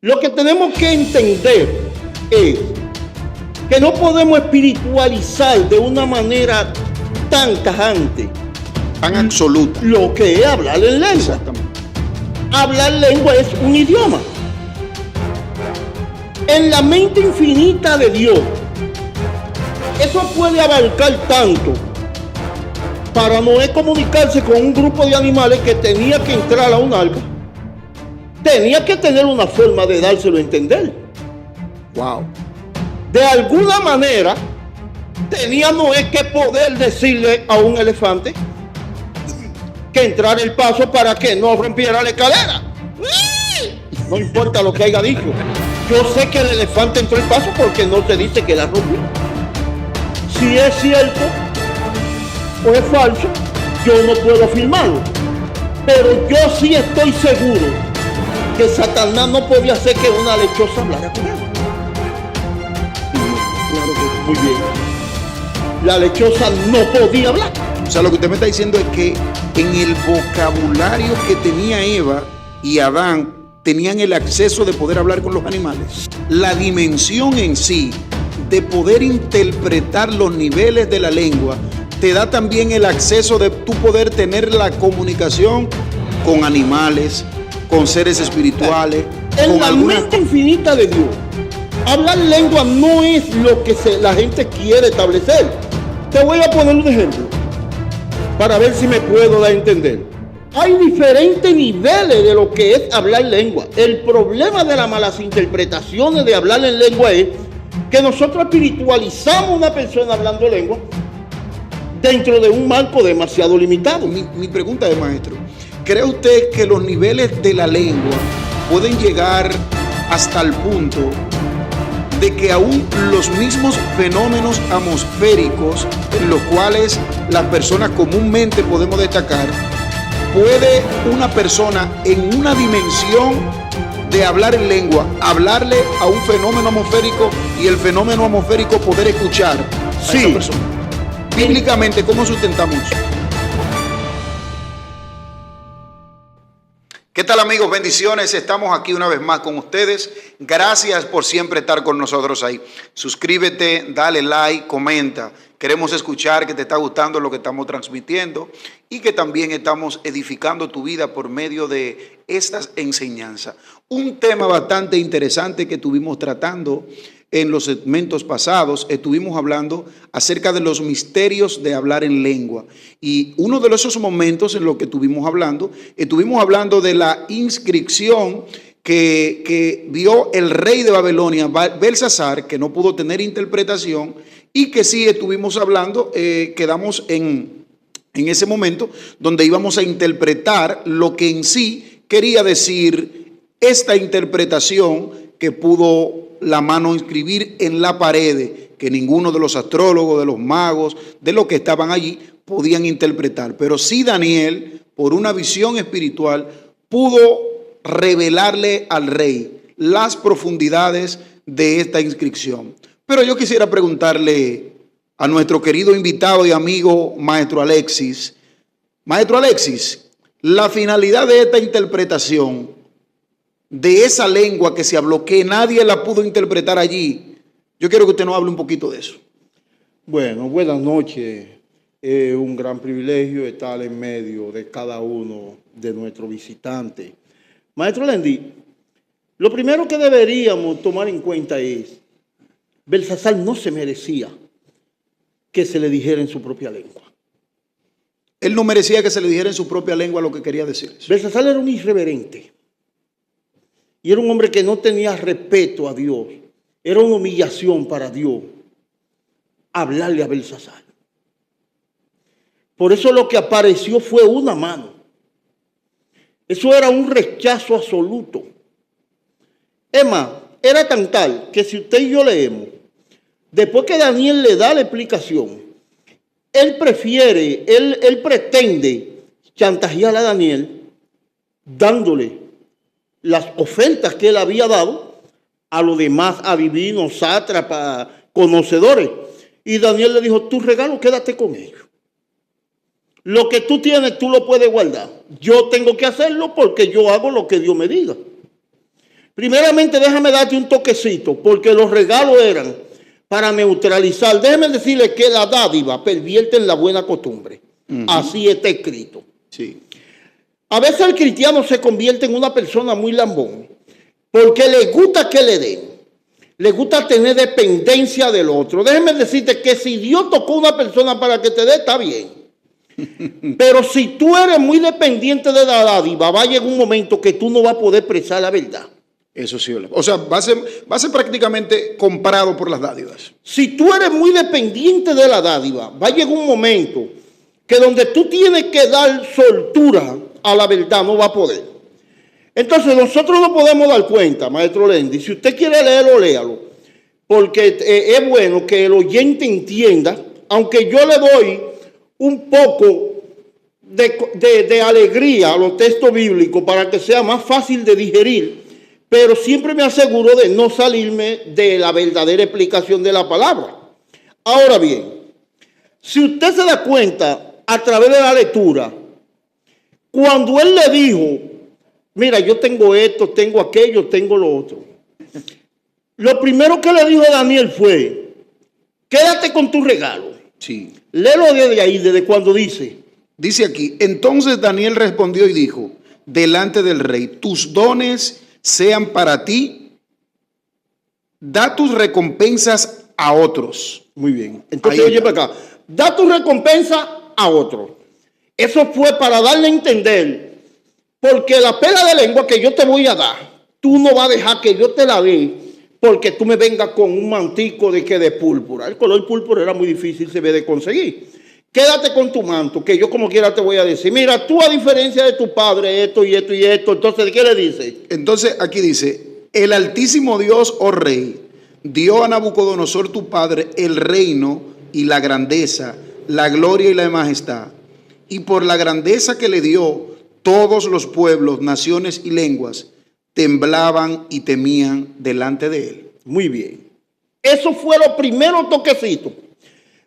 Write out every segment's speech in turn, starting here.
Lo que tenemos que entender es que no podemos espiritualizar de una manera tan tajante, tan absoluta, lo que es hablar en lengua. Exactamente. Hablar lengua es un idioma. En la mente infinita de Dios, eso puede abarcar tanto. Para Noé comunicarse con un grupo de animales que tenía que entrar a un arca, tenía que tener una forma de dárselo a entender. Wow. De alguna manera, tenía Noé que poder decirle a un elefante que entrara el paso para que no rompiera la escalera. No importa lo que haya dicho. Yo sé que el elefante entró el paso porque no se dice que la rompió. Si es cierto o es falso, yo no puedo afirmarlo. Pero yo sí estoy seguro que Satanás no podía hacer que una lechosa hablara con él. Claro que muy bien. La lechosa no podía hablar. O sea, lo que usted me está diciendo es que en el vocabulario que tenía Eva y Adán tenían el acceso de poder hablar con los animales. La dimensión en sí de poder interpretar los niveles de la lengua te da también el acceso de tú poder tener la comunicación con animales, con seres espirituales. En con la mente infinita de Dios, hablar lengua no es lo que la gente quiere establecer. Te voy a poner un ejemplo para ver si me puedo dar a entender. Hay diferentes niveles de lo que es hablar lengua. El problema de las malas interpretaciones de hablar en lengua es que nosotros espiritualizamos a una persona hablando lengua dentro de un marco demasiado limitado. Mi pregunta es, maestro, ¿cree usted que los niveles de la lengua pueden llegar hasta el punto de que aún los mismos fenómenos atmosféricos en los cuales las personas comúnmente podemos destacar, puede una persona en una dimensión de hablar en lengua, hablarle a un fenómeno atmosférico y el fenómeno atmosférico poder escuchar a esa persona? Bíblicamente, ¿cómo sustentamos eso? ¿Qué tal, amigos? Bendiciones. Estamos aquí una vez más con ustedes. Gracias por siempre estar con nosotros ahí. Suscríbete, dale like, comenta. Queremos escuchar que te está gustando lo que estamos transmitiendo y que también estamos edificando tu vida por medio de estas enseñanzas. Un tema bastante interesante que estuvimos tratando en los segmentos pasados, estuvimos hablando acerca de los misterios de hablar en lengua. Y uno de esos momentos en los que estuvimos hablando de la inscripción que vio el rey de Babilonia, Belsasar, que no pudo tener interpretación, y que sí estuvimos hablando, quedamos en ese momento donde íbamos a interpretar lo que en sí quería decir esta interpretación que pudo la mano inscribir en la pared, que ninguno de los astrólogos, de los magos, de los que estaban allí podían interpretar. Pero sí Daniel, por una visión espiritual, pudo revelarle al rey las profundidades de esta inscripción. Pero yo quisiera preguntarle a nuestro querido invitado y amigo, Maestro Alexis. Maestro Alexis, la finalidad de esta interpretación, de esa lengua que se habló, que nadie la pudo interpretar allí, yo quiero que usted nos hable un poquito de eso. Bueno, buenas noches. Es un gran privilegio estar en medio de cada uno de nuestros visitantes. Maestro Lendi, lo primero que deberíamos tomar en cuenta es, Belsasar no se merecía que se le dijera en su propia lengua. Él no merecía que se le dijera en su propia lengua lo que quería decir. Belsasar era un irreverente. Y era un hombre que no tenía respeto a Dios. Era una humillación para Dios hablarle a Belsasar. Por eso lo que apareció fue una mano. Eso era un rechazo absoluto. Es más, era tan tal que si usted y yo leemos, después que Daniel le da la explicación, él pretende chantajear a Daniel dándole las ofertas que él había dado a los demás adivinos, sátrapas, conocedores. Y Daniel le dijo, tu regalo quédate con ellos. Lo que tú tienes, tú lo puedes guardar. Yo tengo que hacerlo porque yo hago lo que Dios me diga. Primeramente, déjame darte un toquecito, porque los regalos eran para neutralizar. Déjeme decirle que la dádiva pervierte en la buena costumbre. Así está escrito. Sí. A veces el cristiano se convierte en una persona muy lambón, porque le gusta que le den, le gusta tener dependencia del otro. Déjeme decirte que si Dios tocó a una persona para que te dé, está bien. Pero si tú eres muy dependiente de la dádiva, va a llegar un momento que tú no vas a poder expresar la verdad. Eso sí. O sea, va a ser prácticamente comprado por las dádivas. Si tú eres muy dependiente de la dádiva, va a llegar un momento que donde tú tienes que dar soltura a la verdad, no va a poder. Entonces nosotros no podemos dar cuenta, maestro Lendi. Si usted quiere leerlo, léalo. Porque es bueno que el oyente entienda, aunque yo le doy un poco de alegría a los textos bíblicos para que sea más fácil de digerir, pero siempre me aseguro de no salirme de la verdadera explicación de la palabra. Ahora bien, si usted se da cuenta a través de la lectura, cuando él le dijo, mira, yo tengo esto, tengo aquello, tengo lo otro, lo primero que le dijo a Daniel fue, quédate con tu regalo. Sí. Léelo desde ahí, desde cuando dice. Dice aquí, entonces Daniel respondió y dijo, delante del rey, tus dones sean para ti, da tus recompensas a otros. Muy bien. Entonces, oye para acá, da tu recompensa a otro. Eso fue para darle a entender, porque la pela de lengua que yo te voy a dar, tú no vas a dejar que yo te la dé, porque tú me vengas con un mantico de púrpura. El color púrpura era muy difícil de conseguir. Quédate con tu manto, que yo como quiera te voy a decir, mira, tú a diferencia de tu padre, esto y esto y esto, entonces, ¿qué le dice? Entonces, aquí dice, el Altísimo Dios, oh Rey, dio a Nabucodonosor tu padre el reino y la grandeza, la gloria y la majestad. Y por la grandeza que le dio, todos los pueblos, naciones y lenguas temblaban y temían delante de él. Muy bien. Eso fue lo primero toquecito.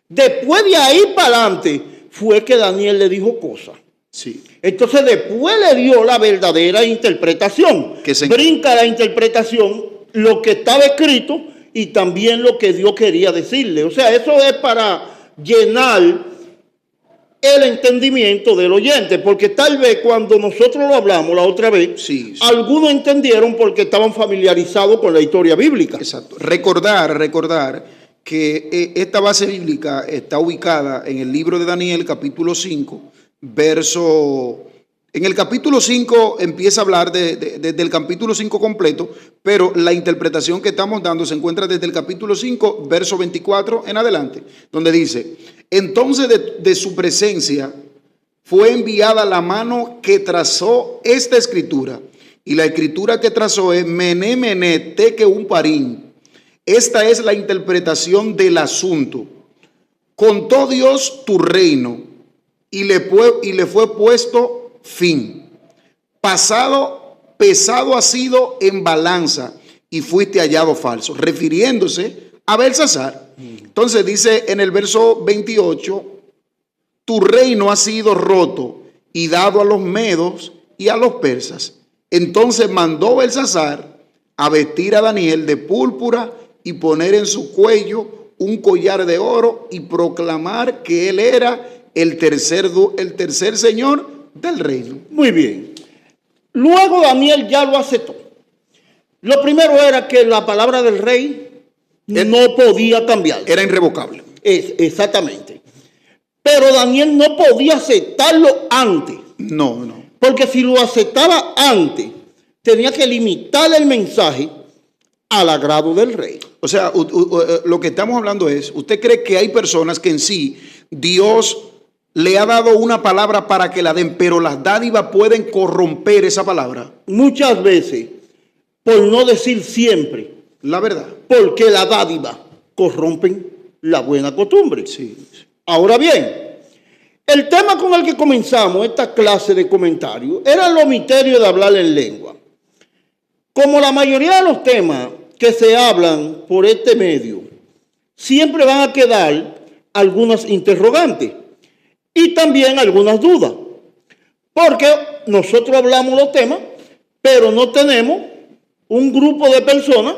Después de ahí para adelante fue que Daniel le dijo cosas. Sí. Entonces después le dio la verdadera interpretación. Brinca la interpretación, lo que estaba escrito y también lo que Dios quería decirle. O sea, eso es para llenar el entendimiento del oyente, porque tal vez cuando nosotros lo hablamos la otra vez, sí. Algunos entendieron porque estaban familiarizados con la historia bíblica. Exacto. Recordar que esta base bíblica está ubicada en el libro de Daniel, capítulo 5, en el capítulo 5 empieza a hablar del capítulo 5 completo, pero la interpretación que estamos dando se encuentra desde el capítulo 5, verso 24 en adelante, donde dice, entonces de su presencia fue enviada la mano que trazó esta escritura, y la escritura que trazó es Mené, Mené, Tekel Uparim. Esta es la interpretación del asunto. Contó Dios tu reino y le fue puesto fin. Pesado ha sido en balanza y fuiste hallado falso, refiriéndose a Belsasar. Entonces dice en el verso 28, tu reino ha sido roto y dado a los medos y a los persas. Entonces mandó Belsasar a vestir a Daniel de púrpura y poner en su cuello un collar de oro y proclamar que él era el tercer señor del reino. Muy bien. Luego Daniel ya lo aceptó. Lo primero era que la palabra del rey no podía cambiar. Era irrevocable. Exactamente. Pero Daniel no podía aceptarlo antes. No. Porque si lo aceptaba antes, tenía que limitar el mensaje al agrado del rey. O sea, lo que estamos hablando es, ¿usted cree que hay personas que en sí Dios le ha dado una palabra para que la den, pero las dádivas pueden corromper esa palabra? Muchas veces, por no decir siempre. La verdad. Porque la dádiva corrompen la buena costumbre. Sí. Ahora bien, el tema con el que comenzamos esta clase de comentarios era los misterios de hablar en lengua. Como la mayoría de los temas que se hablan por este medio, siempre van a quedar algunas interrogantes y también algunas dudas. Porque nosotros hablamos los temas, pero no tenemos un grupo de personas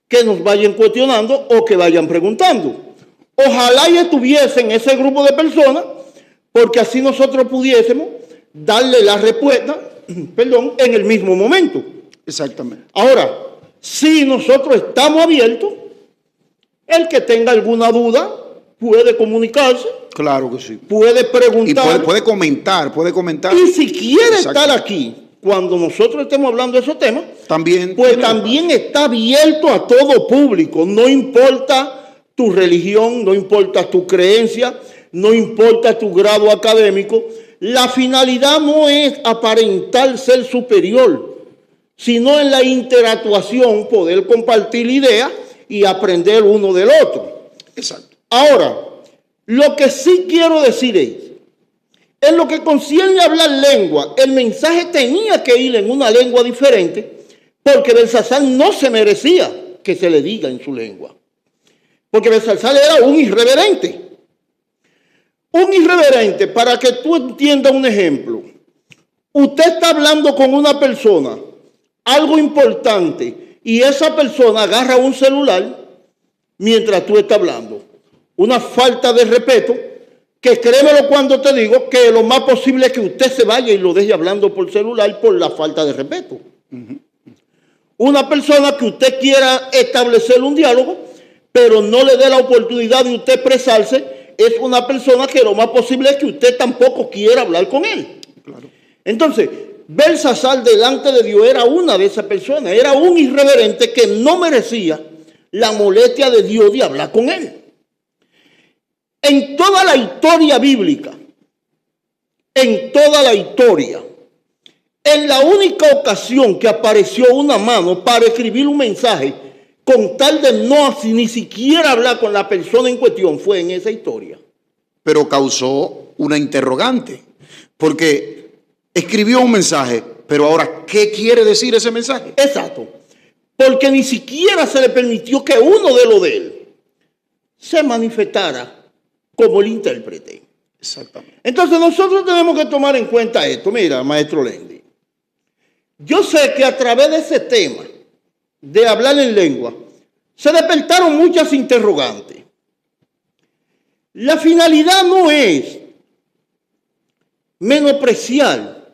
que nos vayan cuestionando o que vayan preguntando. Ojalá y estuviesen ese grupo de personas, porque así nosotros pudiésemos darle la respuesta, en el mismo momento. Exactamente. Ahora, si nosotros estamos abiertos, el que tenga alguna duda puede comunicarse. Claro que sí. Puede preguntar. Y puede comentar. Y si quiere estar aquí cuando nosotros estemos hablando de esos temas, también, pues también está abierto a todo público. No importa tu religión, no importa tu creencia, no importa tu grado académico. La finalidad no es aparentar ser superior, sino en la interactuación poder compartir ideas y aprender uno del otro. Exacto. Ahora, lo que sí quiero decir es, en lo que concierne a hablar lengua, el mensaje tenía que ir en una lengua diferente, porque Belsasar no se merecía que se le diga en su lengua. Porque Belsasar era un irreverente. Un irreverente, para que tú entiendas un ejemplo. Usted está hablando con una persona, algo importante, y esa persona agarra un celular mientras tú estás hablando. Una falta de respeto, que créemelo cuando te digo que lo más posible es que usted se vaya y lo deje hablando por celular por la falta de respeto. Una persona que usted quiera establecer un diálogo, pero no le dé la oportunidad de usted expresarse, es una persona que lo más posible es que usted tampoco quiera hablar con él. Claro. Entonces, Belsasar delante de Dios era una de esas personas, era un irreverente que no merecía la molestia de Dios de hablar con él. En toda la historia bíblica, en la única ocasión que apareció una mano para escribir un mensaje con tal de no ni siquiera hablar con la persona en cuestión fue en esa historia. Pero causó una interrogante, porque escribió un mensaje, pero ahora, ¿qué quiere decir ese mensaje? Exacto, porque ni siquiera se le permitió que uno de los de él se manifestara como el intérprete. Exactamente. Entonces nosotros tenemos que tomar en cuenta esto. Mira, maestro Lendi, yo sé que a través de ese tema de hablar en lengua se despertaron muchas interrogantes. La finalidad no es menospreciar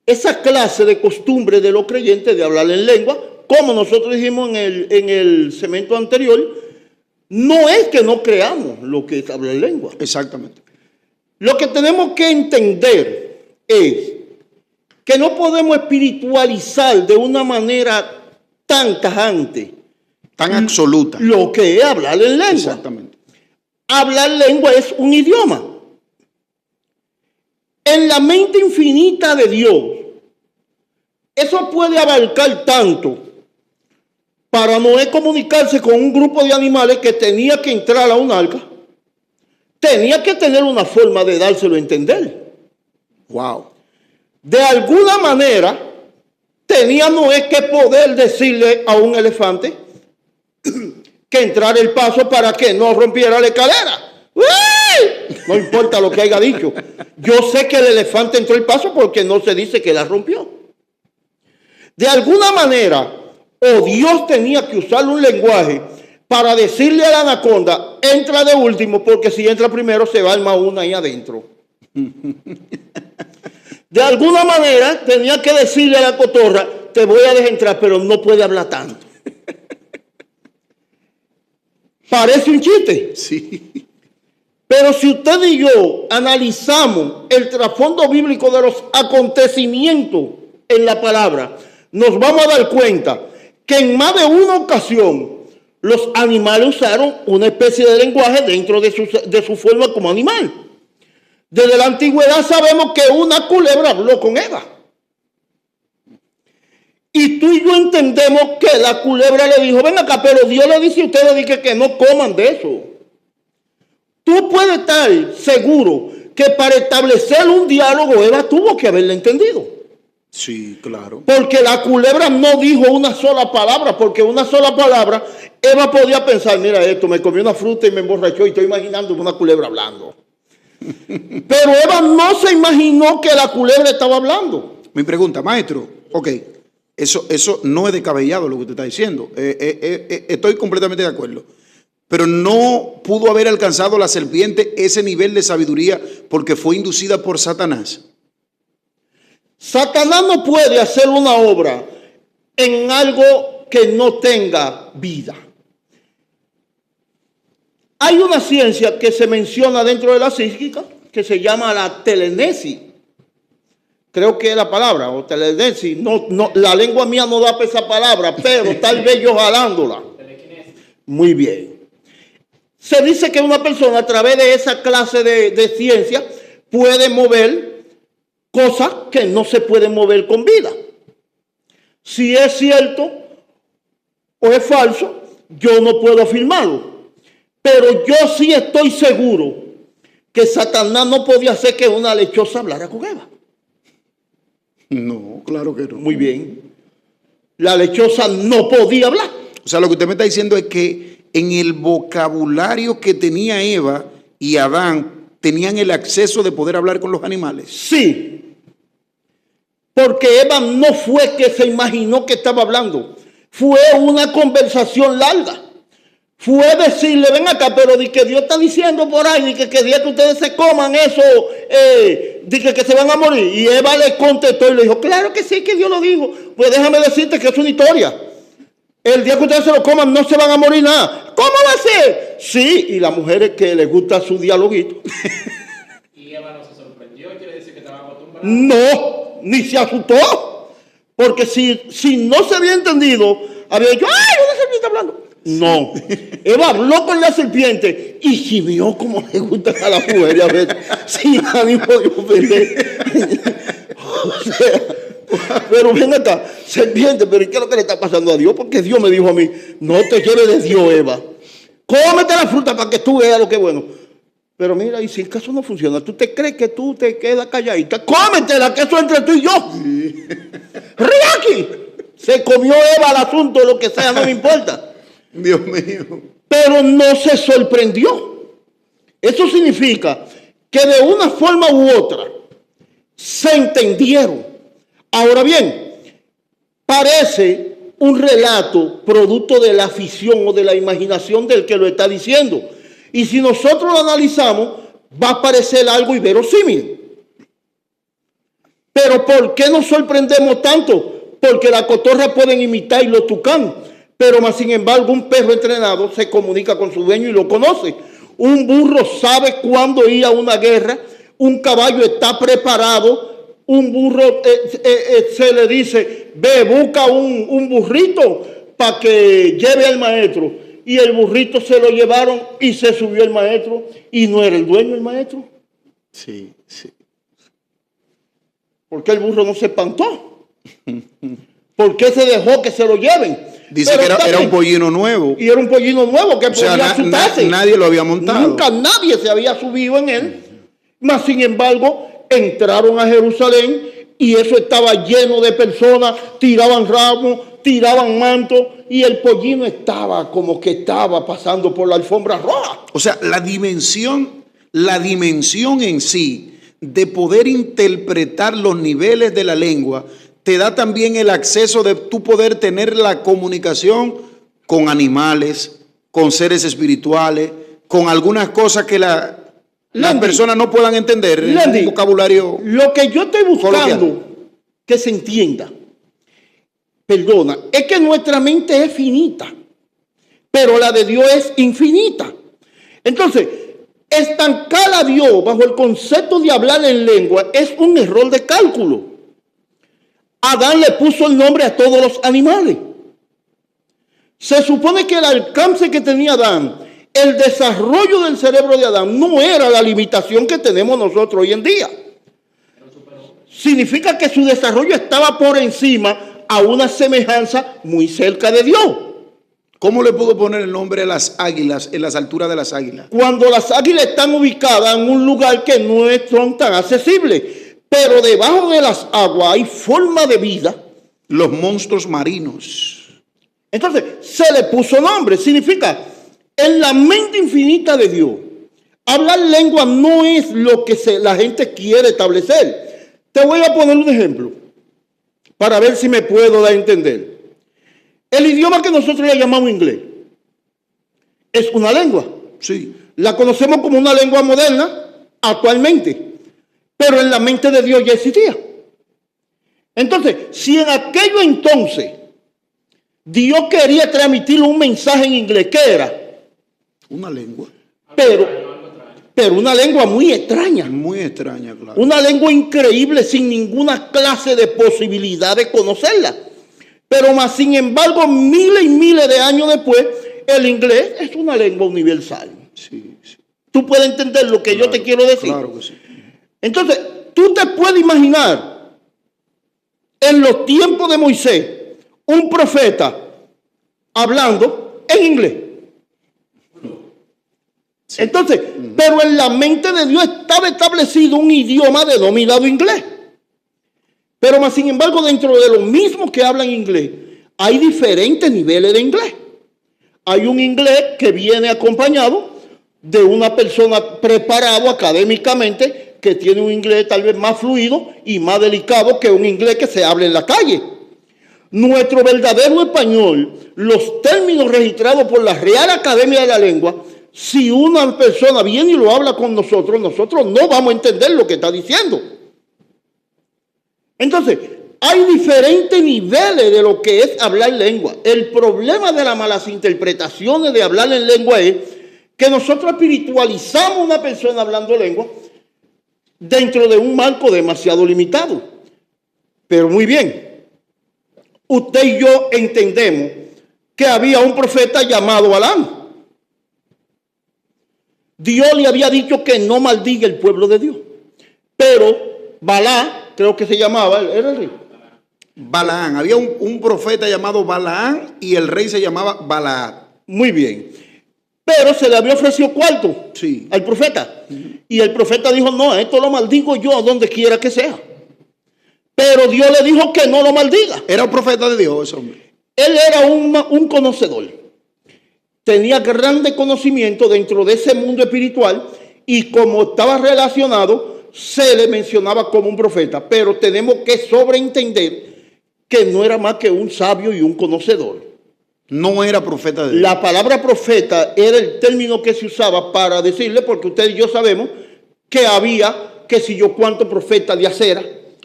esa clase de costumbre de los creyentes de hablar en lengua, como nosotros dijimos en el segmento anterior. No es que no creamos lo que es hablar lengua. Exactamente. Lo que tenemos que entender es que no podemos espiritualizar de una manera tan tajante, tan absoluta, lo que es hablar en lengua. Exactamente. Hablar lengua es un idioma. En la mente infinita de Dios, eso puede abarcar tanto. Para Noé comunicarse con un grupo de animales que tenía que entrar a un arca, tenía que tener una forma de dárselo a entender. Wow. De alguna manera, tenía Noé que poder decirle a un elefante que entrara el paso para que no rompiera la escalera. ¡Uy! No importa lo que haya dicho. Yo sé que el elefante entró el paso porque no se dice que la rompió. De alguna manera, o Dios tenía que usar un lenguaje para decirle a la anaconda, entra de último, porque si entra primero se va a armar una ahí adentro. De alguna manera tenía que decirle a la cotorra, te voy a dejar entrar, pero no puede hablar tanto. Parece un chiste. Sí. Pero si usted y yo analizamos el trasfondo bíblico de los acontecimientos en la palabra, nos vamos a dar cuenta que en más de una ocasión los animales usaron una especie de lenguaje dentro de su forma como animal. Desde la antigüedad sabemos que una culebra habló con Eva. Y tú y yo entendemos que la culebra le dijo, ven acá, pero Dios le dice a ustedes que no coman de eso. Tú puedes estar seguro que para establecer un diálogo Eva tuvo que haberle entendido. Sí, claro. Porque la culebra no dijo una sola palabra, porque una sola palabra, Eva podía pensar, mira esto, me comí una fruta y me emborrachó y estoy imaginando una culebra hablando. Pero Eva no se imaginó que la culebra estaba hablando. Mi pregunta, maestro, ok, Eso no es descabellado lo que usted está diciendo. Estoy completamente de acuerdo. Pero no pudo haber alcanzado la serpiente ese nivel de sabiduría porque fue inducida por Satanás. Satanás no puede hacer una obra en algo que no tenga vida. Hay una ciencia que se menciona dentro de la psíquica que se llama la telenesis. Creo que es la palabra, o telenesis. No, la lengua mía no da para esa palabra, pero tal vez yo jalándola. Muy bien. Se dice que una persona a través de esa clase de ciencia puede mover cosas que no se pueden mover con vida. Si es cierto o es falso, yo no puedo afirmarlo. Pero yo sí estoy seguro que Satanás no podía hacer que una lechosa hablara con Eva. No, claro que no. Muy bien. La lechosa no podía hablar. O sea, lo que usted me está diciendo es que en el vocabulario que tenía Eva y Adán, tenían el acceso de poder hablar con los animales. Sí. Porque Eva no fue que se imaginó que estaba hablando. Fue una conversación larga. Fue decirle, ven acá, pero di que Dios está diciendo por ahí, di que el día que ustedes se coman eso, di que se van a morir. Y Eva le contestó y le dijo, claro que sí, que Dios lo dijo. Pues déjame decirte que es una historia. El día que ustedes se lo coman no se van a morir nada. ¿Cómo va a ser? Sí, y las mujeres que les gusta su dialoguito. Y Eva no se sorprendió, quiere decir que estaba acostumbrada. No, ni se asustó. Porque si no se había entendido, había dicho, ¡ay, una serpiente hablando! No, Eva habló con la serpiente y gimió como le gusta a la mujer, a ver, sin ánimo de ofender. O sea, pero ven acá, serpiente, pero ¿qué es lo que le está pasando a Dios? Porque Dios me dijo a mí, no te lleves de Dios, Eva. Cómete la fruta para que tú veas lo que es bueno. Pero mira, y si el caso no funciona, ¿tú te crees que tú te quedas calladita? Cómetela, que eso entre tú y yo. Sí. ¡Riaki! Se comió Eva el asunto, lo que sea, no me importa. Dios mío. Pero no se sorprendió. Eso significa que de una forma u otra se entendieron. Ahora bien, parece un relato producto de la afición o de la imaginación del que lo está diciendo. Y si nosotros lo analizamos, va a parecer algo inverosímil. Pero ¿por qué nos sorprendemos tanto? Porque las cotorras pueden imitar y los tucanes. Pero más sin embargo, un perro entrenado se comunica con su dueño y lo conoce. Un burro sabe cuándo ir a una guerra. Un caballo está preparado. Un burro se le dice, ve, busca un burrito para que lleve al maestro. Y el burrito se lo llevaron y se subió el maestro. Y no era el dueño el maestro. Sí, sí. ¿Por qué el burro no se espantó? ¿Por qué se dejó que se lo lleven? Dice que era un pollino nuevo. Y era un pollino nuevo que podía asustarse. Nadie lo había montado. Nunca nadie se había subido en él. Mas, sin embargo, entraron a Jerusalén y eso estaba lleno de personas. Tiraban ramos, tiraban mantos y el pollino estaba como que estaba pasando por la alfombra roja. O sea, la dimensión en sí de poder interpretar los niveles de la lengua te da también el acceso de tú poder tener la comunicación con animales, con seres espirituales, con algunas cosas que las personas no puedan entender en un vocabulario. Lo que yo estoy buscando que se entienda, perdona, es que nuestra mente es finita, pero la de Dios es infinita. Entonces, estancar a Dios bajo el concepto de hablar en lengua es un error de cálculo. Adán le puso el nombre a todos los animales. Se supone que el alcance que tenía Adán, el desarrollo del cerebro de Adán, no era la limitación que tenemos nosotros hoy en día. Significa que su desarrollo estaba por encima a una semejanza muy cerca de Dios. ¿Cómo le pudo poner el nombre a las águilas en las alturas de las águilas? Cuando las águilas están ubicadas en un lugar que no son tan accesibles. Pero debajo de las aguas hay forma de vida. Los monstruos marinos. Entonces, se le puso nombre. Significa, en la mente infinita de Dios, hablar lengua no es lo que la gente quiere establecer. Te voy a poner un ejemplo. para ver si me puedo dar a entender. El idioma que nosotros le llamamos inglés es una lengua. Sí. La conocemos como una lengua moderna actualmente, pero en la mente de Dios ya existía. Entonces, si en aquello entonces Dios quería transmitir un mensaje en inglés, ¿qué era? Una lengua. Pero una lengua muy extraña. Muy extraña, claro. Una lengua increíble sin ninguna clase de posibilidad de conocerla. Pero más sin embargo, miles y miles de años después, el inglés es una lengua universal. Sí, sí. Tú puedes entender lo que yo te quiero decir. Claro que sí. Entonces, tú te puedes imaginar en los tiempos de Moisés un profeta hablando en inglés. Sí. Entonces, pero en la mente de Dios estaba establecido un idioma denominado inglés. Pero más sin embargo, dentro de los mismos que hablan inglés, hay diferentes niveles de inglés. Hay un inglés que viene acompañado de una persona preparada académicamente, que tiene un inglés tal vez más fluido y más delicado que un inglés que se habla en la calle. Nuestro verdadero español, los términos registrados por la Real Academia de la Lengua, si una persona viene y lo habla con nosotros, nosotros no vamos a entender lo que está diciendo. Entonces, hay diferentes niveles de lo que es hablar lengua. El problema de las malas interpretaciones de hablar en lengua es que nosotros espiritualizamos a una persona hablando lengua dentro de un marco demasiado limitado. Pero muy bien, usted y yo entendemos que había un profeta llamado Balaam. Dios le había dicho que no maldiga el pueblo de Dios. Pero Balaam, creo que se llamaba, era el rey. Balaam, había un profeta llamado Balaam y el rey se llamaba Balaam. Muy bien. Pero se le había ofrecido cuarto sí. al profeta. Y el profeta dijo, no, esto lo maldigo yo donde quiera que sea. Pero Dios le dijo que no lo maldiga. Era un profeta de Dios ese hombre. Él era un conocedor. Tenía grande conocimiento dentro de ese mundo espiritual y como estaba relacionado, se le mencionaba como un profeta. Pero tenemos que sobreentender que no era más que un sabio y un conocedor. No era profeta de Dios. La palabra profeta era el término que se usaba para decirle, porque usted y yo sabemos que había, que si yo cuánto profeta de acera.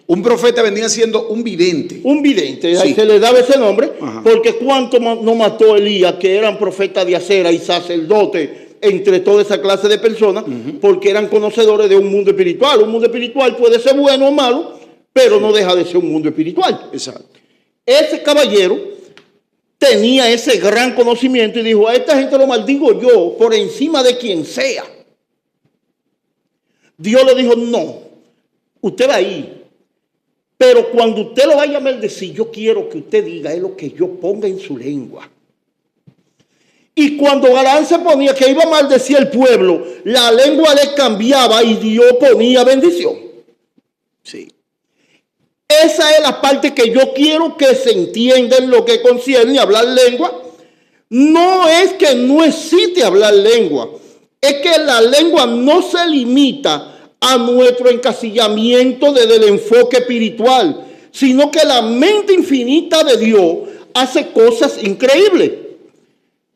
Un profeta venía siendo un vidente. Un vidente, sí. Se le daba ese nombre, ajá, porque cuánto no mató Elías, que eran profetas de acera y sacerdotes entre toda esa clase de personas, porque eran conocedores de un mundo espiritual. Un mundo espiritual puede ser bueno o malo, pero no deja de ser un mundo espiritual. Exacto. Ese caballero tenía ese gran conocimiento y dijo, a esta gente lo maldigo yo por encima de quien sea. Dios le dijo, no, usted va ahí, pero cuando usted lo vaya a maldecir, yo quiero que usted diga es lo que yo ponga en su lengua. Y cuando Balaam se ponía que iba a maldecir al pueblo, la lengua le cambiaba y Dios ponía bendición. Sí. Esa es la parte que yo quiero que se entienda en lo que concierne a hablar lengua. No es que no existe hablar lengua, es que la lengua no se limita a nuestro encasillamiento desde el enfoque espiritual, sino que la mente infinita de Dios hace cosas increíbles.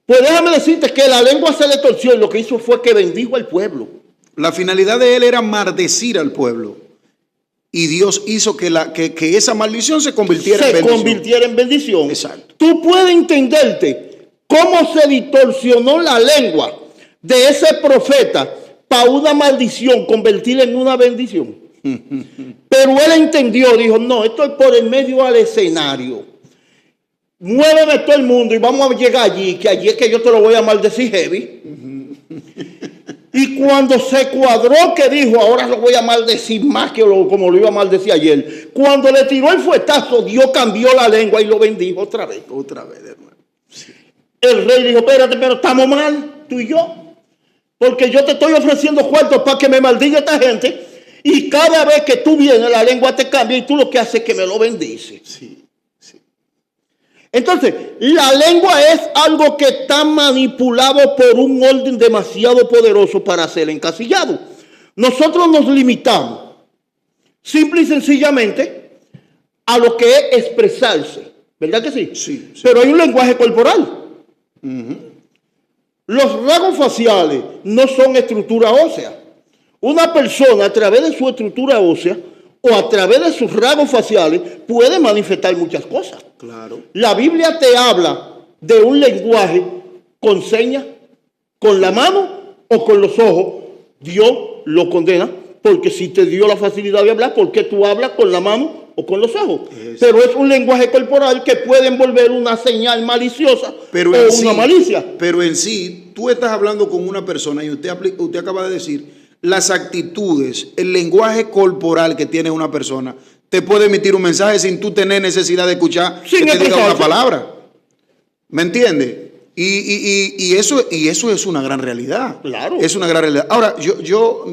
Pues déjame decirte que la lengua se le torció y lo que hizo fue que bendijo al pueblo. La finalidad de él era maldecir al pueblo. Y Dios hizo que esa maldición se convirtiera en bendición. Exacto. Tú puedes entenderte cómo se distorsionó la lengua de ese profeta para una maldición, convertirla en una bendición. Pero él entendió, dijo, no, esto es por el medio al escenario. Muéveme todo el mundo y vamos a llegar allí, que allí es que yo te lo voy a maldecir heavy. Y cuando se cuadró que dijo, ahora lo voy a maldecir más que como lo iba a maldecir ayer. Cuando le tiró el fuetazo, Dios cambió la lengua y lo bendijo otra vez. Otra vez, hermano. Sí. El rey dijo, espérate, pero estamos mal, tú y yo. Porque yo te estoy ofreciendo cuartos para que me maldiga esta gente. Y cada vez que tú vienes, la lengua te cambia y tú lo que haces es que me lo bendices. Sí. Entonces, la lengua es algo que está manipulado por un orden demasiado poderoso para ser encasillado. Nosotros nos limitamos, simple y sencillamente, a lo que es expresarse. ¿Verdad que sí? Sí. Pero hay un lenguaje corporal. Los rasgos faciales no son estructura ósea. Una persona a través de su estructura ósea o a través de sus rasgos faciales puede manifestar muchas cosas. Claro. La Biblia te habla de un lenguaje con señas, con la mano o con los ojos. Dios lo condena porque si te dio la facilidad de hablar, ¿por qué tú hablas con la mano o con los ojos? Pero es un lenguaje corporal que puede envolver una señal maliciosa o una malicia. Pero en sí, tú estás hablando con una persona y usted acaba de decir las actitudes, el lenguaje corporal que tiene una persona te puede emitir un mensaje sin tú tener necesidad de escuchar que te diga una palabra. ¿Me entiende? Y eso es una gran realidad. Claro. Es una gran realidad. Ahora,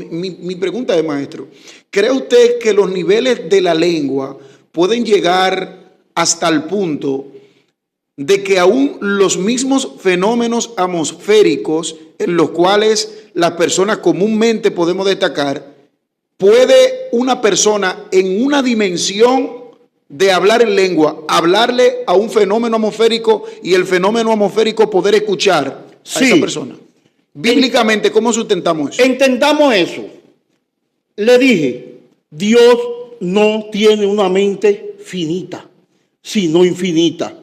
mi pregunta es, maestro, ¿cree usted que los niveles de la lengua pueden llegar hasta el punto de que aún los mismos fenómenos atmosféricos en los cuales las personas comúnmente podemos destacar, puede una persona en una dimensión de hablar en lengua, hablarle a un fenómeno atmosférico y el fenómeno atmosférico poder escuchar a esa persona? Bíblicamente, ¿cómo sustentamos eso? Entendamos eso. Le dije, Dios no tiene una mente finita, sino infinita.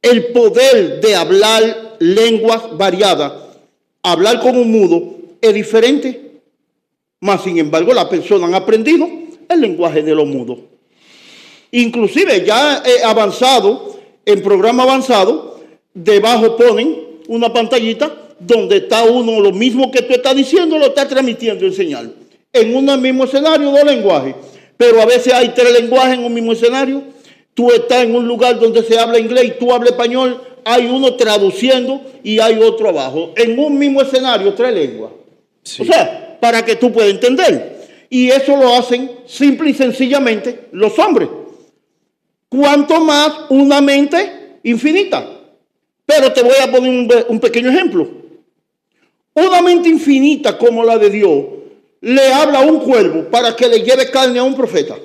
El poder de hablar lenguas variadas, hablar con un mudo, es diferente. Mas, sin embargo, las personas han aprendido el lenguaje de los mudos. Inclusive ya he avanzado, en programa avanzado, debajo ponen una pantallita donde está uno, lo mismo que tú estás diciendo, lo está transmitiendo en señal. En un mismo escenario, dos lenguajes. Pero a veces hay tres lenguajes en un mismo escenario. Tú estás en un lugar donde se habla inglés y tú hablas español, hay uno traduciendo y hay otro abajo. En un mismo escenario, tres lenguas. Sí. O sea, para que tú puedas entender. Y eso lo hacen simple y sencillamente los hombres. Cuanto más una mente infinita. Pero te voy a poner un pequeño ejemplo. Una mente infinita como la de Dios le habla a un cuervo para que le lleve carne a un profeta.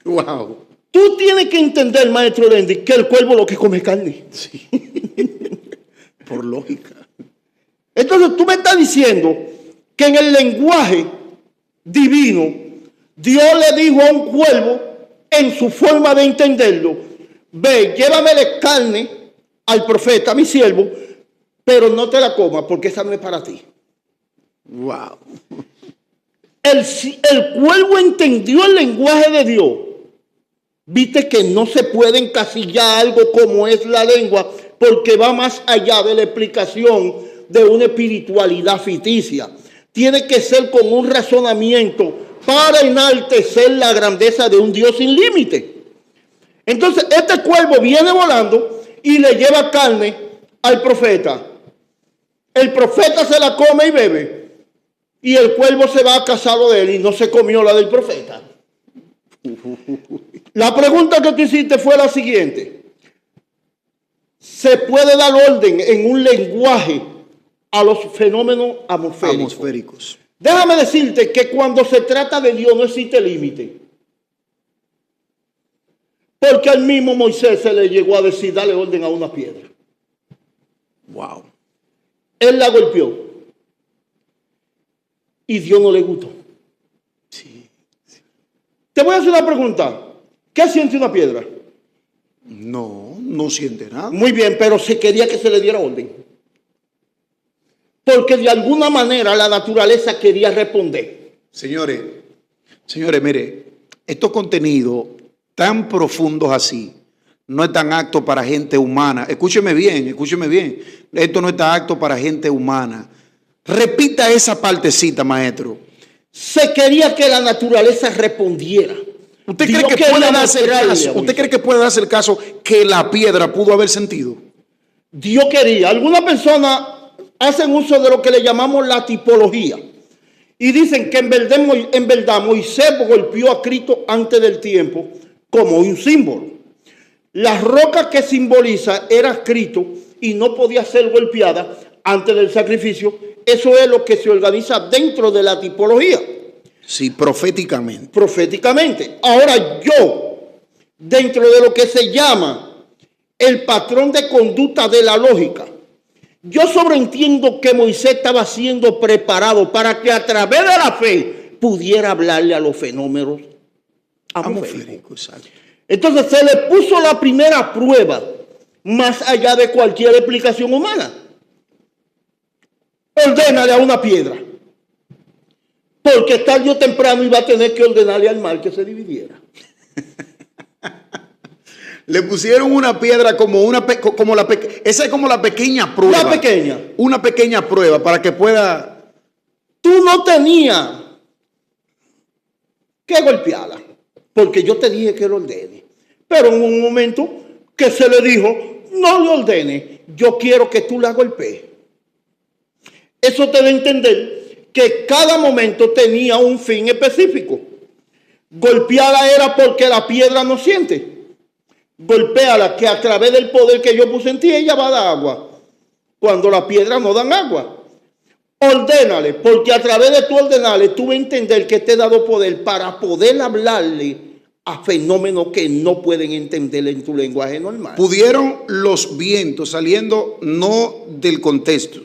Wow. Tú tienes que entender, maestro Lendy, que el cuervo lo que come es carne. Sí. Por lógica. Entonces tú me estás diciendo que en el lenguaje divino, Dios le dijo a un cuervo, en su forma de entenderlo, ve, llévamele carne al profeta, a mi siervo, pero no te la comas porque esa no es para ti. Wow. El cuervo entendió el lenguaje de Dios. Viste que no se puede encasillar algo como es la lengua porque va más allá de la explicación de una espiritualidad ficticia. Tiene que ser con un razonamiento para enaltecer la grandeza de un Dios sin límite. Entonces este cuervo viene volando y le lleva carne al profeta. El profeta se la come y bebe. Y el cuervo se va a casarlo de él y no se comió la del profeta. La pregunta que tú hiciste fue la siguiente. ¿Se puede dar orden en un lenguaje a los fenómenos atmosféricos? Déjame decirte que cuando se trata de Dios no existe límite. Porque al mismo Moisés se le llegó a decir, dale orden a una piedra. Wow. Él la golpeó. Y Dios no le gustó. Sí. Te voy a hacer una pregunta. ¿Qué siente una piedra? No siente nada. Muy bien, pero se quería que se le diera orden. Porque de alguna manera la naturaleza quería responder. Señores, mire, estos contenidos tan profundos así no están aptos para gente humana. Escúcheme bien. Esto no está apto para gente humana. Repita esa partecita, maestro. Se quería que la naturaleza respondiera. ¿Usted cree que puede darse el caso? ¿Usted cree que puede darse el caso que la piedra pudo haber sentido? Dios quería. Algunas personas hacen uso de lo que le llamamos la tipología. Y dicen que en verdad Moisés golpeó a Cristo antes del tiempo como un símbolo. La roca que simboliza era Cristo y no podía ser golpeada antes del sacrificio. Eso es lo que se organiza dentro de la tipología. Sí, proféticamente. Proféticamente. Ahora yo, dentro de lo que se llama el patrón de conducta de la lógica, yo sobreentiendo que Moisés estaba siendo preparado para que a través de la fe pudiera hablarle a los fenómenos atmosféricos. Entonces se le puso la primera prueba más allá de cualquier explicación humana. Ordénale a una piedra. Porque tarde o temprano iba a tener que ordenarle al mar que se dividiera. Le pusieron una piedra esa es como la pequeña prueba. La pequeña. Una pequeña prueba para que pueda. Tú no tenías que golpearla, porque yo te dije que lo ordene. Pero en un momento que se le dijo, no le ordene, yo quiero que tú la golpees. Eso te da a entender que cada momento tenía un fin específico. Golpearla era porque la piedra no siente. Golpéala, que a través del poder que yo puse en ti, ella va a dar agua. Cuando las piedras no dan agua. Ordénale, porque a través de tu ordenarle, tú vas a entender que te he dado poder para poder hablarle a fenómenos que no pueden entender en tu lenguaje normal. Pudieron los vientos, saliendo no del contexto.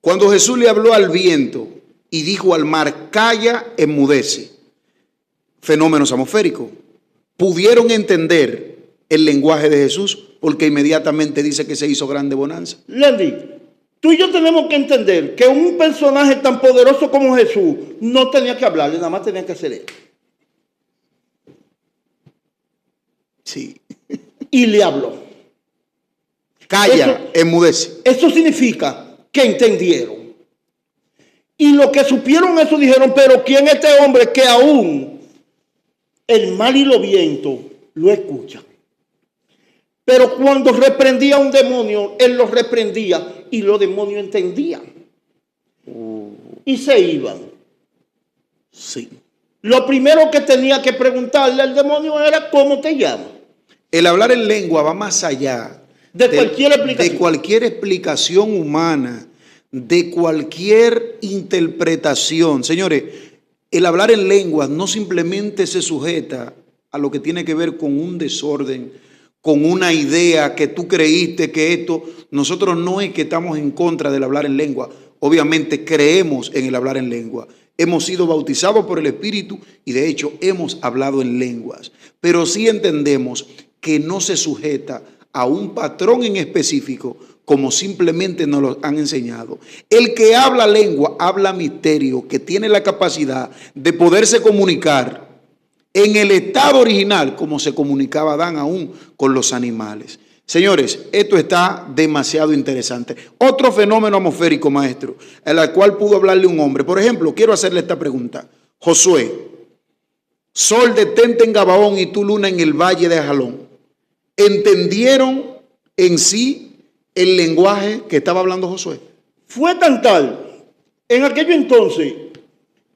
Cuando Jesús le habló al viento y dijo al mar, calla, enmudece. Fenómenos atmosféricos. Pudieron entender el lenguaje de Jesús porque inmediatamente dice que se hizo grande bonanza. Lendy, tú y yo tenemos que entender que un personaje tan poderoso como Jesús no tenía que hablarle, nada más tenía que hacer él. Sí. Y le habló. Calla, enmudece. Eso significa que entendieron. Y los que supieron eso dijeron, pero ¿quién es este hombre que aún el mar y los vientos lo escuchan? Pero cuando reprendía a un demonio, él lo reprendía y los demonios entendían. Y se iban. Sí. Lo primero que tenía que preguntarle al demonio era, ¿cómo te llamas? El hablar en lengua va más allá de cualquier explicación. De cualquier explicación humana, de cualquier interpretación. Señores, el hablar en lengua no simplemente se sujeta a lo que tiene que ver con un desorden, con una idea que tú creíste que esto. Nosotros no es que estamos en contra del hablar en lengua. Obviamente creemos en el hablar en lengua. Hemos sido bautizados por el Espíritu y de hecho hemos hablado en lenguas. Pero sí entendemos que no se sujeta a un patrón en específico como simplemente nos lo han enseñado. El que habla lengua, habla misterio, que tiene la capacidad de poderse comunicar en el estado original como se comunicaba Adán aún con los animales. Señores, esto está demasiado interesante. Otro fenómeno atmosférico, maestro, al cual pudo hablarle un hombre. Por ejemplo, quiero hacerle esta pregunta. Josué, sol detente en Gabaón y tu luna en el valle de Ajalón. ¿Entendieron en sí el lenguaje que estaba hablando Josué? Fue tan tal, en aquello entonces,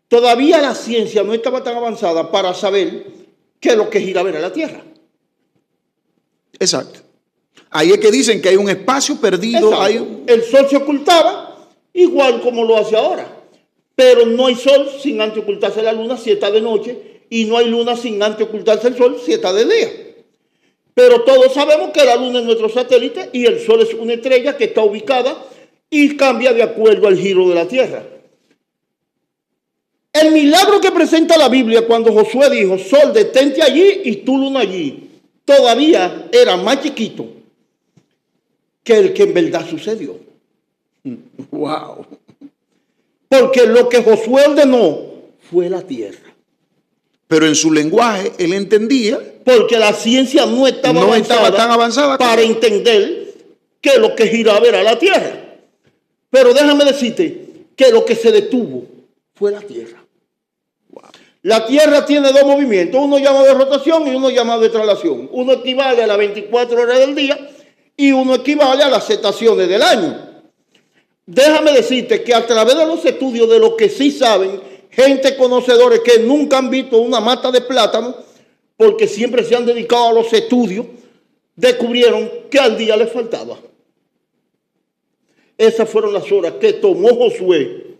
todavía la ciencia no estaba tan avanzada para saber que lo que giraba era la Tierra. Exacto. Ahí es que dicen que hay un espacio perdido. El sol se ocultaba igual como lo hace ahora. Pero no hay sol sin antes ocultarse la luna si está de noche. Y no hay luna sin antes ocultarse el sol si está de día. Pero todos sabemos que la luna es nuestro satélite y el sol es una estrella que está ubicada y cambia de acuerdo al giro de la Tierra. El milagro que presenta la Biblia cuando Josué dijo, sol detente allí y tu luna allí, todavía era más chiquito que el que en verdad sucedió. Wow. Porque lo que Josué ordenó fue la tierra. Pero en su lenguaje él entendía. Porque la ciencia no estaba tan avanzada para entender que lo que giraba era la tierra. Pero déjame decirte que lo que se detuvo fue la tierra. Wow. La tierra tiene dos movimientos, uno llamado de rotación y uno llamado de traslación. Uno equivale a las 24 horas del día y uno equivale a las estaciones del año. Déjame decirte que a través de los estudios de lo que sí saben, gente conocedores que nunca han visto una mata de plátano, porque siempre se han dedicado a los estudios, descubrieron que al día les faltaba. Esas fueron las horas que tomó Josué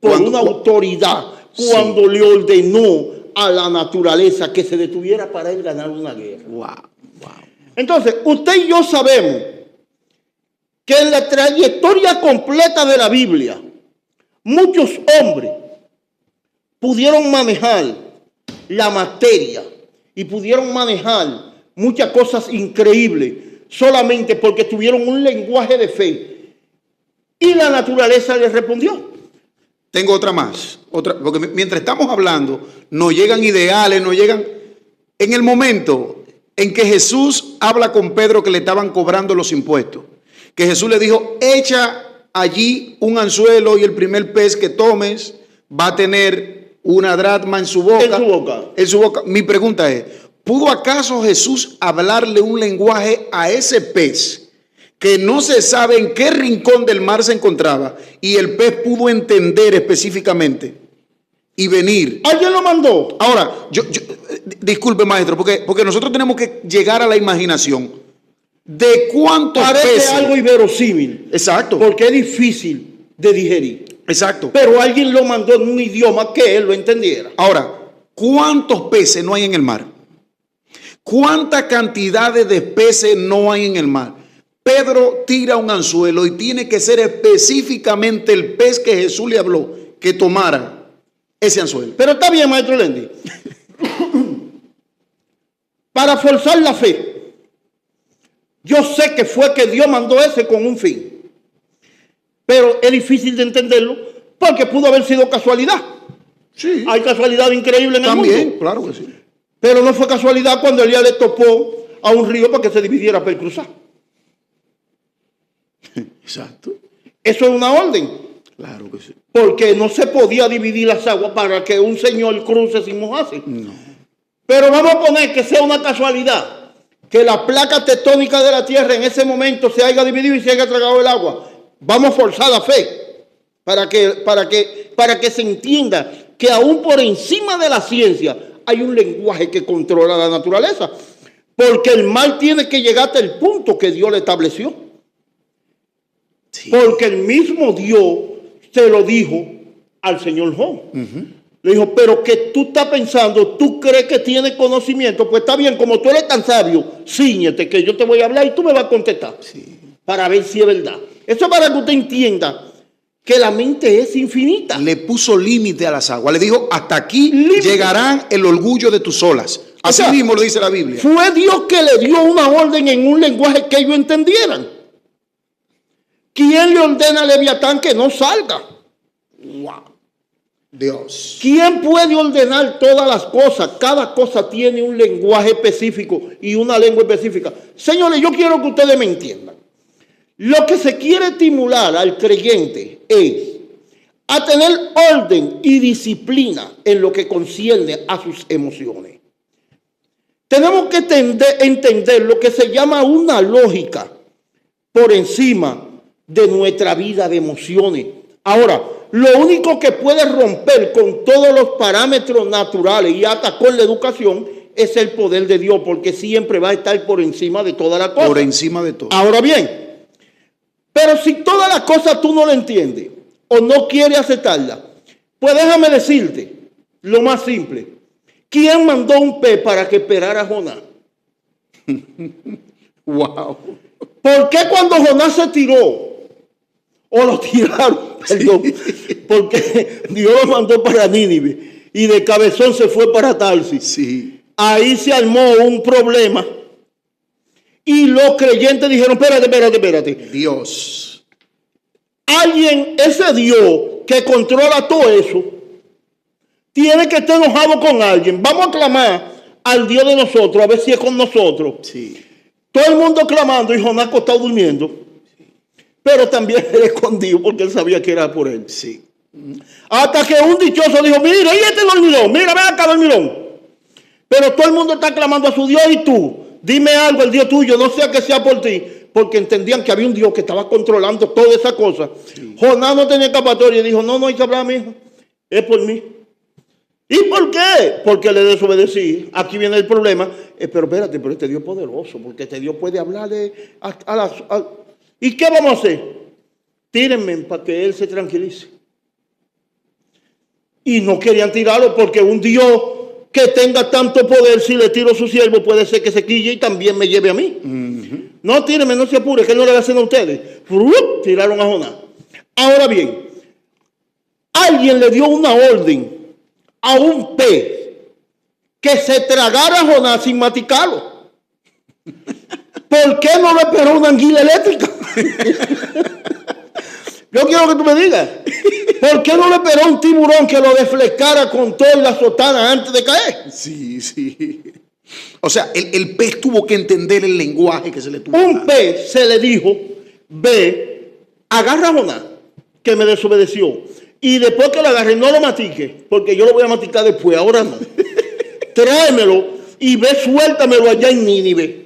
por una autoridad cuando le ordenó a la naturaleza que se detuviera para él ganar una guerra. Wow. Entonces, usted y yo sabemos que en la trayectoria completa de la Biblia, muchos hombres pudieron manejar la materia y pudieron manejar muchas cosas increíbles solamente porque tuvieron un lenguaje de fe y la naturaleza les respondió. Tengo otra más, porque mientras estamos hablando, nos llegan ideales, nos llegan. En el momento en que Jesús habla con Pedro que le estaban cobrando los impuestos, que Jesús le dijo, echa allí un anzuelo y el primer pez que tomes va a tener una dracma en su boca. En su boca. Mi pregunta es, ¿pudo acaso Jesús hablarle un lenguaje a ese pez que no se sabe en qué rincón del mar se encontraba y el pez pudo entender específicamente y venir? ¿Alguien lo mandó? Ahora, disculpe maestro, porque nosotros tenemos que llegar a la imaginación de cuántos Parece peces. algo inverosímil. Exacto. Porque es difícil de digerir. Exacto. Pero alguien lo mandó en un idioma que él lo entendiera. Ahora, ¿cuántos peces no hay en el mar? ¿Cuánta cantidad de peces no hay en el mar? Pedro tira un anzuelo y tiene que ser específicamente el pez que Jesús le habló que tomara ese anzuelo. Pero está bien, maestro Lendi. Para forzar la fe, yo sé que fue que Dios mandó ese con un fin. Pero es difícil de entenderlo porque pudo haber sido casualidad. Sí. Hay casualidad increíble en el mundo. También, claro que sí. Pero no fue casualidad cuando Elías le topó a un río para que se dividiera para cruzar. Exacto. Eso es una orden. Claro que sí. Porque no se podía dividir las aguas para que un señor cruce sin mojarse. No. Pero vamos a poner que sea una casualidad que la placa tectónica de la tierra en ese momento se haya dividido y se haya tragado el agua. Vamos a forzar la fe para que se entienda que aún por encima de la ciencia hay un lenguaje que controla la naturaleza. Porque el mal tiene que llegar hasta el punto que Dios le estableció. Sí. Porque el mismo Dios se lo dijo al señor Job. Le dijo, pero que tú estás pensando, tú crees que tienes conocimiento, pues está bien, como tú eres tan sabio, cíñete que yo te voy a hablar y tú me vas a contestar. Sí. Para ver si es verdad. Eso es para que usted entienda que la mente es infinita. Le puso límite a las aguas. Le dijo, hasta aquí llegarán el orgullo de tus olas. Así mismo lo dice la Biblia. Fue Dios que le dio una orden en un lenguaje que ellos entendieran. ¿Quién le ordena a Leviatán que no salga? Wow. Dios. ¿Quién puede ordenar todas las cosas? Cada cosa tiene un lenguaje específico y una lengua específica. Señores, yo quiero que ustedes me entiendan. Lo que se quiere estimular al creyente es a tener orden y disciplina en lo que concierne a sus emociones. Tenemos que entender lo que se llama una lógica por encima de nuestra vida de emociones. Ahora, lo único que puede romper con todos los parámetros naturales y hasta con la educación es el poder de Dios, porque siempre va a estar por encima de todas las cosas. Por encima de todo. Ahora bien, pero si todas las cosas tú no lo entiendes o no quieres aceptarlas, pues déjame decirte lo más simple. ¿Quién mandó un pez para que esperara a Jonás? Wow. ¿Por qué cuando Jonás se tiró? O lo tiraron, perdón, porque Dios lo mandó para Nínive y de cabezón se fue para Tarsis. Sí. Ahí se armó un problema y los creyentes dijeron, espérate. Dios. Alguien, ese Dios que controla todo eso, tiene que estar enojado con alguien. Vamos a clamar al Dios de nosotros, a ver si es con nosotros. Sí. Todo el mundo clamando y Jonás acostado durmiendo. Pero también él escondido porque él sabía que era por él. Sí. Hasta que un dichoso dijo, mira, y este dormilón, mira, ven acá, dormilón. Pero todo el mundo está clamando a su Dios y tú, dime algo, el Dios tuyo, no sea que sea por ti. Porque entendían que había un Dios que estaba controlando toda esa cosa. Sí. Jonás no tenía escapatoria y dijo, no hay que hablar, mi hijo, es por mí. ¿Y por qué? Porque le desobedecí. Aquí viene el problema. Pero espérate, pero este Dios es poderoso, porque este Dios puede hablarle ¿Y qué vamos a hacer? Tírenme para que él se tranquilice. Y no querían tirarlo porque un Dios que tenga tanto poder, si le tiro a su siervo, puede ser que se quille y también me lleve a mí. No, tíreme, no se apure, que él no le va a hacer a ustedes. Tiraron a Jonás. Ahora bien, alguien le dio una orden a un pez que se tragara a Jonás sin maticarlo. ¿Por qué no le esperó una anguila eléctrica? Yo quiero que tú me digas. ¿Por qué no le esperó un tiburón que lo deflecara con toda la sotana antes de caer? Sí, sí. O sea, el pez tuvo que entender el lenguaje que se le tuvo. Un pez se le dijo, ve, agarra a Jonás, que me desobedeció. Y después que lo agarre, no lo matique, porque yo lo voy a maticar después, ahora no. Tráemelo y ve, suéltamelo allá en Nínive.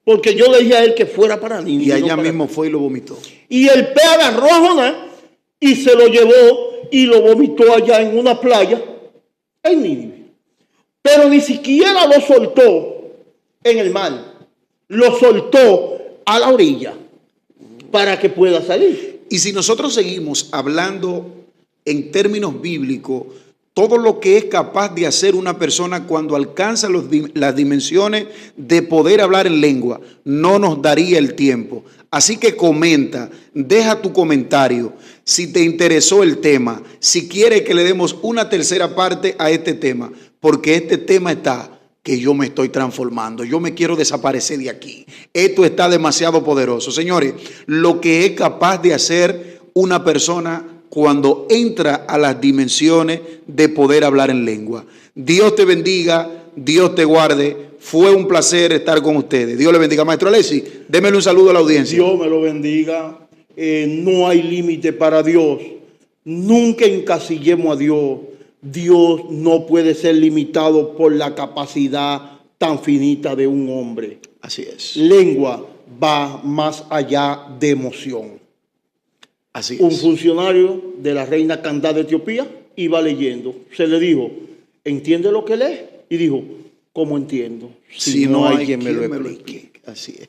Porque yo le dije a él que fuera para Nínive. Y allá no mismo fue y lo vomitó. Y el pez agarró a Jonás y se lo llevó y lo vomitó allá en una playa en Nínive. Pero ni siquiera lo soltó en el mar. Lo soltó a la orilla para que pueda salir. Y si nosotros seguimos hablando en términos bíblicos, todo lo que es capaz de hacer una persona cuando alcanza las dimensiones de poder hablar en lengua, no nos daría el tiempo. Así que comenta, deja tu comentario, si te interesó el tema, si quieres que le demos una tercera parte a este tema, porque este tema está que yo me estoy transformando, yo me quiero desaparecer de aquí. Esto está demasiado poderoso. Señores, lo que es capaz de hacer una persona cuando entra a las dimensiones de poder hablar en lengua. Dios te bendiga, Dios te guarde. Fue un placer estar con ustedes. Dios le bendiga. Maestro Alexis, démele un saludo a la audiencia. Dios me lo bendiga. No hay límite para Dios. Nunca encasillemos a Dios. Dios no puede ser limitado por la capacidad tan finita de un hombre. Así es. Lengua va más allá de emoción. Así Un es. funcionario de la reina Candá de Etiopía iba leyendo. Se le dijo, ¿entiende lo que lee? Y dijo, ¿cómo entiendo? Si no hay quien me lo explique. Así es.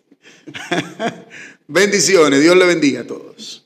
Bendiciones. Dios le bendiga a todos.